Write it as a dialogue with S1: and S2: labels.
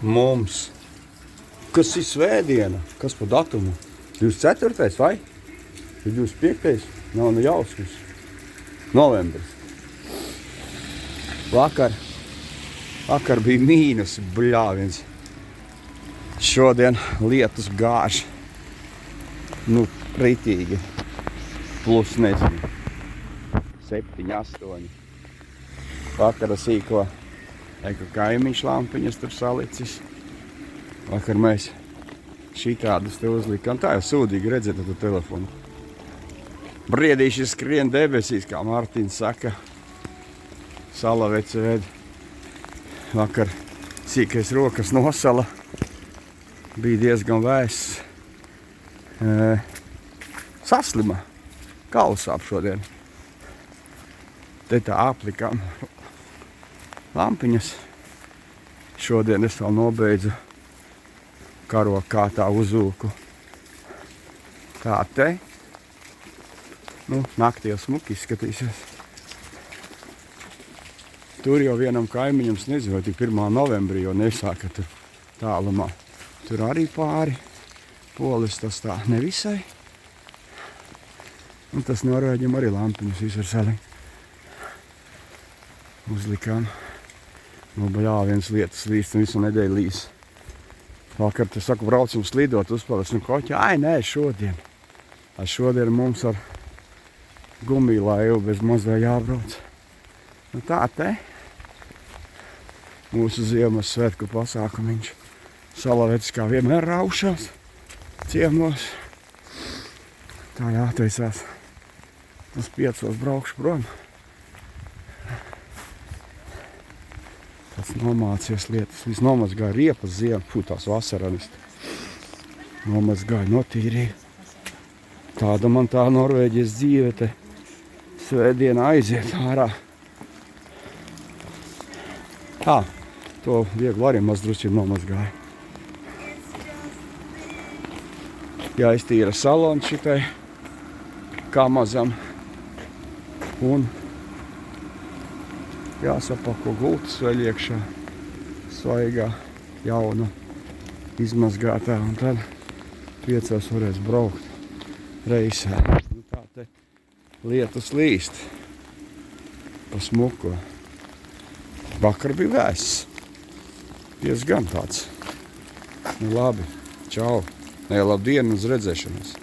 S1: mums. Kas ir svētdiena? Kas pa datumu? 24. vai? 25. Nav ne jausmas. Novembris. Vakar bija mīnus, bļāviens. Šodien lietus gāž. Nu, ritīgi. Plus nezinu. 7, 8. Vakara sīko. Eka kaimiņš lampiņas tur salicis. Vakar mēs šitādus te uzlikām. Tā jau sūdīgi redzēt ar to telefonu. Briedīši skrien debesīs, kā Mārtiņš saka. Salavece ved. Vakar sīkais rokas nosala. Bija diezgan vēss. Saslima. Kausāp šodien. Te tā aplikām lampiņas. Šodien es vēl nobeidzu karokā tā uzūku. Tā te. Nu, naktī jau smuki izskatīsies. Tur jau vienam kaimiņam, nezinu, vai tik 1. novembrī jau nesāka tur tālumā. Tur arī pāri. Polis tas tā nevisai. Un tas Norvēģim arī lampiņas visur salī. Uzlikām. Nu, bļāviens lietas līst un visu nedēļu līs. Vakar, tu saku, braucam slidot, uzpalies no koķa. Ai, nē, šodien. Šodien mums ar gumijlaivu bez mazā jābrauc. Nu tā te. Mūsu Ziemassvētku pasākumiņš. Salavecis kā vienmēr raušās ciemos. Tā jātaisās. Uz 5 braukšu prom. Tas nomācies lietas. Viss nomazgāja riepas ziemu. Tās vasaranis. Nomazgāja, notīrīja. Tāda man tā Norvēģijas dzīve te svētdienā aiziet ārā. Tā, to viegli arī mazdruši nomazgāja. Jāiztīra salons šitai kamazam. Un jāsapako gultas vēl iekšā. Svaigā, jauna, izmazgātā. Un tad 5 varēs braukt reisē. Nu, tā te lietus līst. Pa smuko. Vakar bija vēss. Diezgan tāds. Nu labi. Čau. Labdien, uz redzēšanos.